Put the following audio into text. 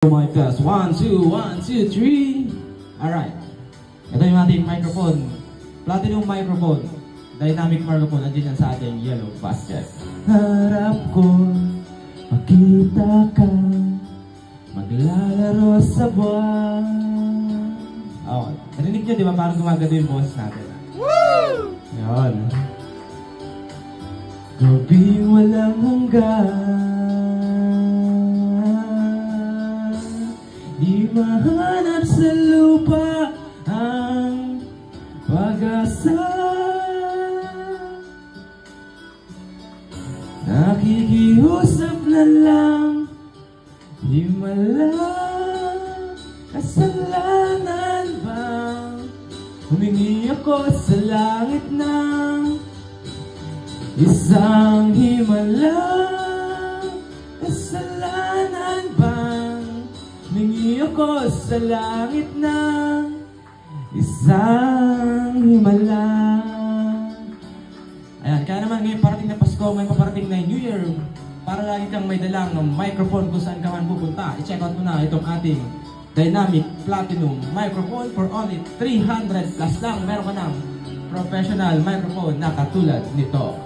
Oh my gosh, 1, 2, 1, 2, 3. Alright. Ito yung ating microphone. Platinum microphone. Dynamic microphone. Nandiyan yan sa ating yellow basket. Harap ko, makita ka, maglalaro sa buwan. Oh, narinig nyo, di ba? Parang gumagado yung boses natin. Woo! Yan. Gabi walang hanggan, di mahanap sa lupa ang pag-asa. Nakikiusap na lang, himala, kasalanan bang humingi ako sa langit ng isang himala? Kasalanan bang humingi ako sa langit ng isang himala? Ayan, kaya naman ngayon parating na Pasko, may paparating na New Year. Para lagi kang may dalang ng microphone kung saan ka man pupunta. I-check out mo na itong ating Dynamic Platinum microphone for only 300 plus lang. Meron ka ng professional microphone na katulad nito.